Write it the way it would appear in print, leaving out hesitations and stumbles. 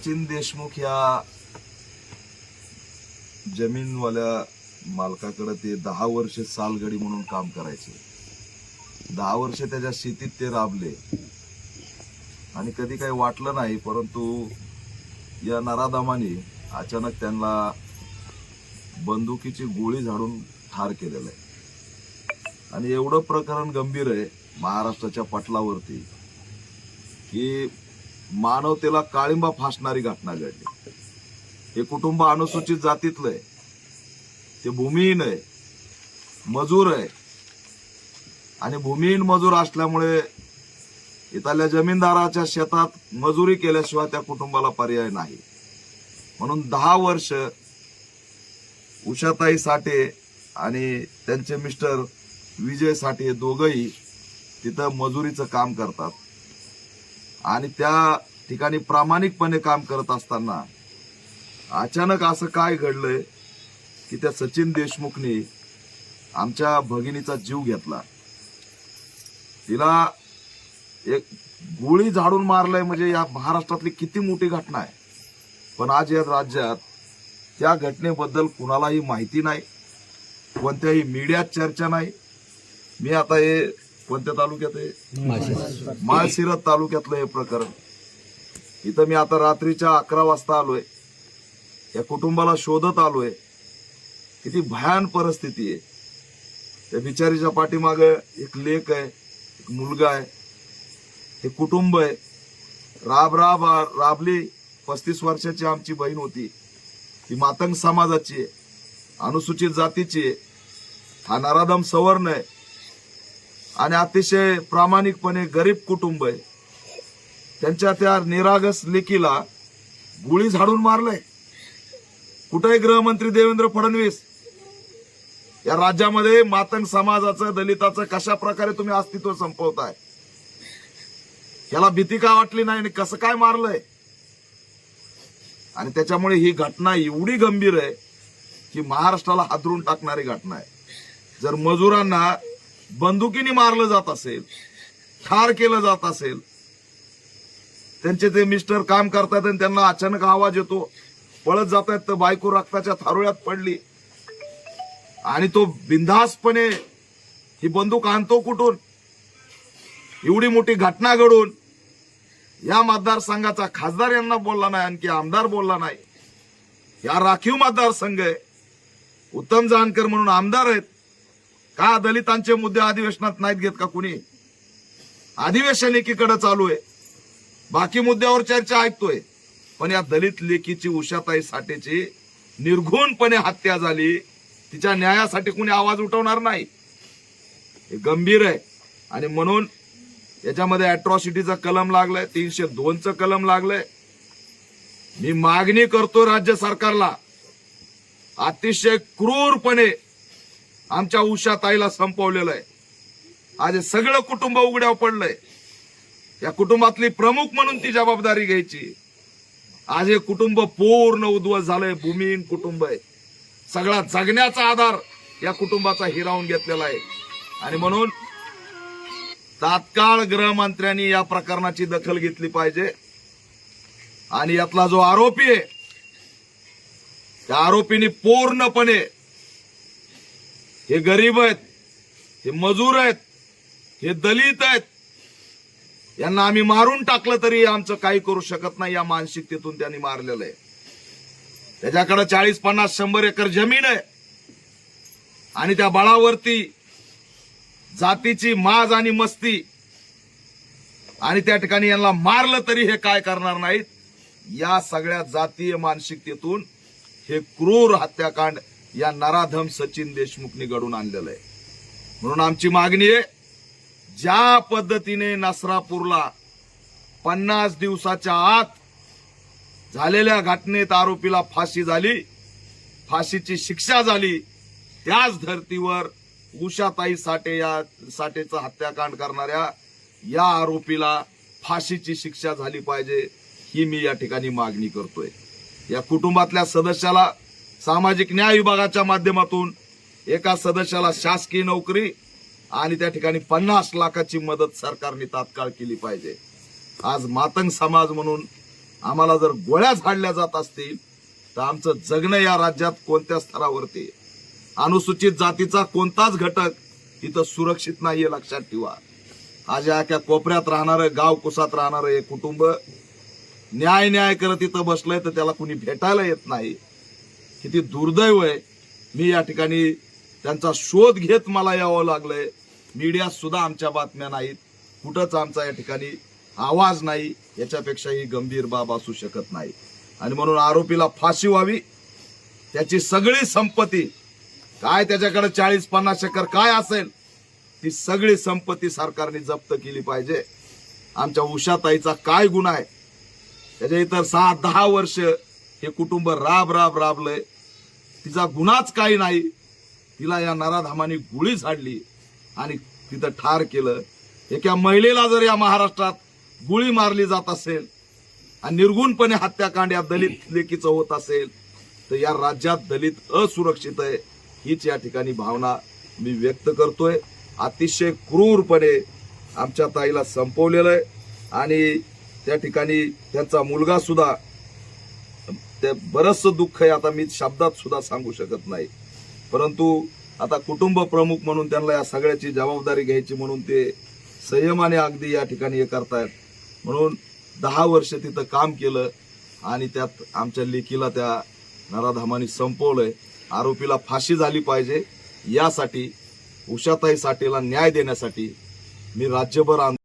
सचिन देशमुख या जमीनवाल्या मालकाकडे ते 10 वर्ष सालगडी म्हणून काम करायचे. 10 वर्ष त्याच्या शेतीत ते राबले आणि कधी काही वाटलं नाही. परंतु या नराधमाने अचानक त्यांना बंदुकीची गोळी झाडून ठार केलेलं आहे. आणि एवढं प्रकरण गंभीर आहे महाराष्ट्राच्या पटलावरती की मानवतेला काळिंबा फासणारी घटना घडली. हे कुटुंब अनुसूचित जातीतलं आहे, ते भूमिहीन आहे, मजूर आहे आणि भूमिहीन मजूर असल्यामुळे इथल्या जमीनदाराच्या शेतात मजुरी केल्याशिवाय त्या कुटुंबाला पर्याय नाही. म्हणून 10 वर्ष उषाताई साठे आणि त्यांचे मिस्टर विजय साठे हे दोघंही तिथं मजुरीचं काम करतात आणि त्या ठिकाणी प्रामाणिकपणे काम करत असताना अचानक असं काय घडलंय की त्या सचिन देशमुखने आमच्या भगिनीचा जीव घेतला. तिला एक गोळी झाडून मारलंय म्हणजे या महाराष्ट्रातली किती मोठी घटना आहे. पण आज या राज्यात त्या घटनेबद्दल कुणालाही माहिती नाही, कोणत्याही मीडियात चर्चा नाही. मी आता हे कोणत्या तालुक्यात आहे, माळशिरस तालुक्यातलं हे प्रकरण. इथं मी आता रात्रीच्या 11 वाजता आलोय, या कुटुंबाला शोधत आलोय. किती भयान परिस्थिती आहे. त्या बिचारीच्या पाठीमागे एक लेक आहे, एक मुलगा आहे, हे कुटुंब आहे. राबली. 35 वर्षाची आमची बहीण होती, ती मातंग समाजाची आहे, अनुसूचित जातीची आहे. हा नराधम सवर्ण आहे आणि अतिशय प्रामाणिकपणे गरीब कुटुंब आहे. त्यांच्या त्या निरागस लेकीला गोळी झाडून मारलंय. कुठे गृहमंत्री देवेंद्र फडणवीस? या राज्यामध्ये मातंग समाजाचं, दलिताचं कशा प्रकारे तुम्ही अस्तित्व संपवताय? याला भीती का वाटली नाही? कसं काय मारलंय? आणि त्याच्यामुळे ही घटना एवढी गंभीर आहे की महाराष्ट्राला हादरून टाकणारी घटना आहे. जर मजुरांना बंदुकीने मारलं जात असेल, ठार केलं जात असेल, त्यांचे ते मिस्टर काम करतात आणि त्यांना अचानक आवाज येतो, पळत जात आहेत, तर बायको रक्ताच्या थारोळ्यात पडली आणि तो बिनधास्तपणे ही बंदूक आणतो कुठून? एवढी मोठी घटना घडून या मतदारसंघाचा खासदार यांना बोलला नाही, आणखी आमदार बोलला नाही. या राखीव मतदारसंघ आहे, उत्तम जानकर म्हणून आमदार आहेत. का दलितांचे मुद्दे अधिवेशनात नाहीत घेत का कुणी? अधिवेशन एकीकडे चालू आहे, बाकी मुद्द्यावर चर्चा ऐकतोय. पण या दलित लेकीची, उषाताई साठेची निर्घृणपणे हत्या झाली, तिच्या न्यायासाठी कुणी आवाज उठवणार नाही. हे गंभीर आहे. आणि म्हणून याच्यामध्ये अॅट्रॉसिटीचा कलम लागलाय, 302चं कलम लागलंय. मी मागणी करतो राज्य सरकारला, अतिशय क्रूरपणे आमच्या उषाताईला संपवलेलं आहे. आज हे सगळं कुटुंब उघड्यावर पडलंय. या कुटुंबातली प्रमुख म्हणून ती जबाबदारी घ्यायची. आज हे कुटुंब पूर्ण उद्ध्वस्त झालंय, भूमिहीन कुटुंब आहे. सगळा जगण्याचा आधार या कुटुंबाचा हिरावून घेतलेला आहे. आणि म्हणून तात्काळ गृहमंत्र्यांनी या प्रकरणाची दखल घेतली पाहिजे. आणि यातला जो आरोपी आहे, त्या आरोपींनी पूर्णपणे, हे गरीब आहेत, हे मजूर आहेत, हे दलित आहेत, यांना आम्ही मारून टाकलं तरी आमचं काही करू शकत नाही, या मानसिकतेतून त्यांनी मारलेलं आहे. त्याच्याकडे 40, 50, 100 एकर जमीन आहे आणि त्या बळावरती जातीची माज आणि मस्ती, आणि त्या ठिकाणी यांना मारलं तरी हे काय करणार नाहीत. या सगळ्या जातीय मानसिकतेतून हे क्रूर हत्याकांड या नराधम सचिन देशमुखने घडून आणलेलं आहे. म्हणून आमची मागणी आहे, ज्या पद्धतीने नसरापूरला 50 दिवसाच्या आत झालेल्या घटनेत आरोपीला फाशी झाली, फाशीची शिक्षा झाली, त्याच धर्तीवर उषाताई साठेचा हत्याकांड करणाऱ्या या आरोपीला फाशीची शिक्षा झाली पाहिजे, ही मी या ठिकाणी मागणी करतोय. या कुटुंबातल्या सदस्याला सामाजिक न्याय विभागाच्या माध्यमातून एका सदस्याला शासकीय नोकरी आणि त्या ठिकाणी 50 लाखाची मदत सरकारने तात्काळ केली पाहिजे. आज मातंग समाज म्हणून आम्हाला जर गोळ्या झाडल्या जात असतील तर आमचं जगणं या राज्यात कोणत्या स्तरावरती आहे? अनुसूचित जातीचा कोणताच घटक इथं सुरक्षित नाहीये, लक्षात ठेवा. आज या कोपऱ्यात राहणारं, गाव कुसात राहणारं हे कुटुंब न्याय करत इथं बसलंय तर त्याला कुणी भेटायला येत नाही. किती दुर्दैव आहे. मी या ठिकाणी त्यांचा शोध घेत मला यावं लागलंय. मीडियात सुद्धा आमच्या बातम्या नाहीत, कुठंच आमचा या ठिकाणी आवाज नाही. याच्यापेक्षा ही गंभीर बाब असू शकत नाही. आणि म्हणून आरोपीला फाशी व्हावी. त्याची सगळी संपत्ती काय, त्याच्याकडे 40-50 एकर काय असेल, ती सगळी संपत्ती सरकारने जप्त केली पाहिजे. आमच्या उषाताईचा काय गुन्हा आहे? त्याच्या इतर 7-10 वर्ष हे कुटुंब राबलंय. तिचा गुन्हाच काही नाही. तिला या नराधामाने गोळी झाडली आणि तिथं ठार केलं. एका महिलेला जर या महाराष्ट्रात गोळी मारली जात असेल आणि निर्गुणपणे हत्याकांड या दलित लेकीचं होत असेल तर या राज्यात दलित असुरक्षित आहे, हीच या ठिकाणी भावना मी व्यक्त करतोय. अतिशय क्रूरपणे आमच्या ताईला संपवलेलं आहे आणि त्या ठिकाणी त्यांचा मुलगा सुद्धा, ते बरंचसं दुःख आहे. आता मी शब्दात सुद्धा सांगू शकत नाही. परंतु आता कुटुंब प्रमुख म्हणून त्यांना या सगळ्याची जबाबदारी घ्यायची म्हणून ते संयमाने अगदी या ठिकाणी हे करतायत. म्हणून 10 वर्ष तिथं काम केलं आणि त्यात आमच्या लेकीला त्या नराधामाने संपवलंय. आरोपीला फाशी झाली पाहिजे. यासाठी उषाताई साठेला न्याय देण्यासाठी मी राज्यभर